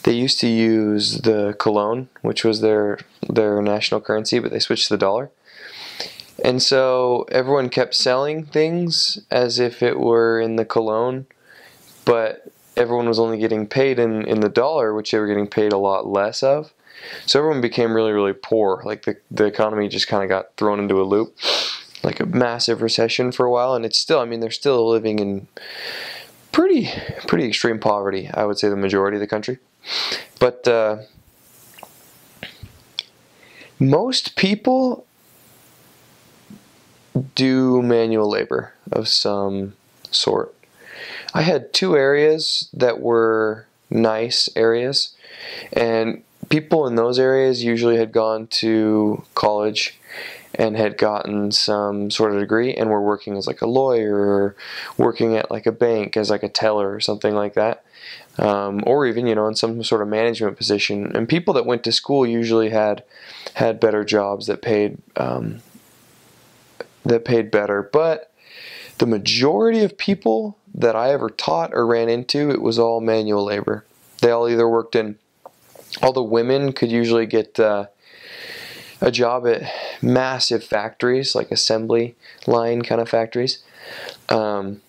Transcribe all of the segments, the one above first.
They used to use the colon, which was their national currency, but they switched to the dollar. And so everyone kept selling things as if it were in the colon, but everyone was only getting paid in the dollar, which they were getting paid a lot less of. So everyone became really, really poor. Like the economy just kind of got thrown into a loop, like a massive recession for a while. And it's still, I mean, they're still living in pretty extreme poverty, I would say, the majority of the country. But most people do manual labor of some sort. I had two areas that were nice areas, and people in those areas usually had gone to college and had gotten some sort of degree and were working as like a lawyer or working at like a bank as like a teller or something like that, or even, you know, in some sort of management position. And people that went to school usually had better jobs that paid better. But the majority of people that I ever taught or ran into, it was all manual labor. They all either worked in, all the women could usually get a job at massive factories, like assembly line kind of factories. And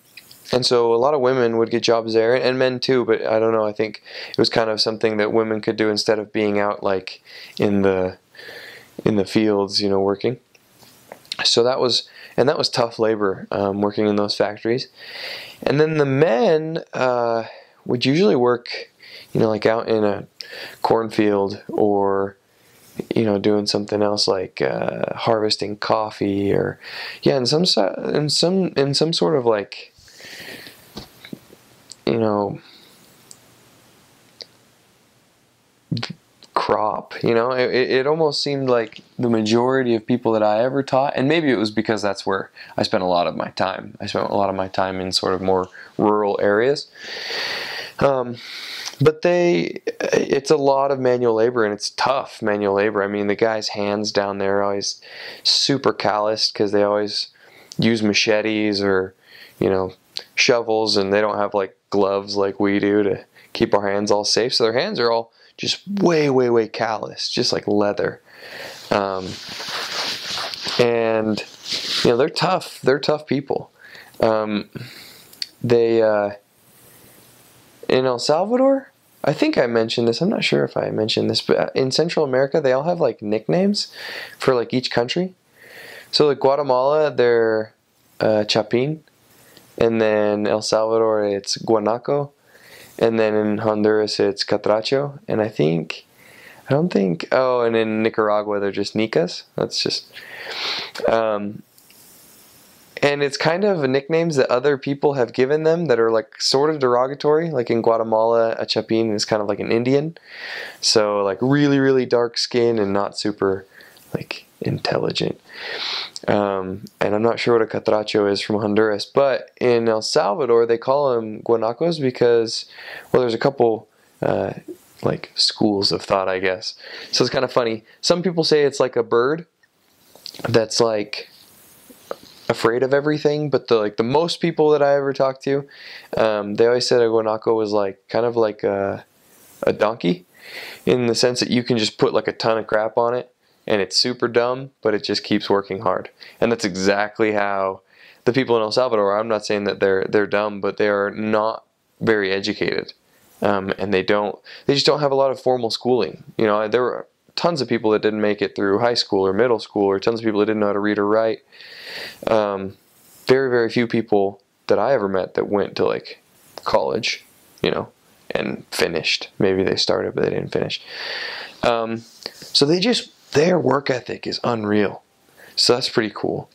so a lot of women would get jobs there, and men too, but I don't know, I think it was kind of something that women could do instead of being out like in the fields, you know, working. So that was tough labor, working in those factories. And then the men would usually work, you know, like out in a cornfield, or, you know, doing something else like harvesting coffee, or in some sort of like, you know, crop. You know, it almost seemed like the majority of people that I ever taught, and maybe it was because that's where I spent a lot of my time. I spent a lot of my time in sort of more rural areas. But it's a lot of manual labor, and it's tough manual labor. I mean, the guys' hands down there are always super calloused because they always use machetes or, you know, shovels, and they don't have like gloves like we do to keep our hands all safe. So their hands are all just way callous, just like leather. And, you know, they're tough. They're tough people. In El Salvador, I think I mentioned this, I'm not sure if I mentioned this, but in Central America, they all have like nicknames for like each country. So like Guatemala, they're Chapin, and then El Salvador, it's Guanaco, and then in Honduras, it's Catracho, and and in Nicaragua, they're just Nicas. That's just, and it's kind of nicknames that other people have given them that are like sort of derogatory. Like in Guatemala, a Chapin is kind of like an Indian. So like really dark skin and not super like intelligent. And I'm not sure what a Catracho is from Honduras. But in El Salvador, they call them Guanacos because, well, there's a couple like schools of thought, I guess. So it's kind of funny. Some people say it's like a bird that's like afraid of everything, but the most people that I ever talked to, they always said a guanaco was like kind of like a donkey, in the sense that you can just put like a ton of crap on it and it's super dumb, but it just keeps working hard. And that's exactly how the people in El Salvador are. I'm not saying that they're dumb, but they are not very educated, and they just don't have a lot of formal schooling. You know, there were tons of people that didn't make it through high school or middle school, or tons of people that didn't know how to read or write. Very few people that I ever met that went to like college, you know, and finished. Maybe they started, but they didn't finish. So their work ethic is unreal. So that's pretty cool.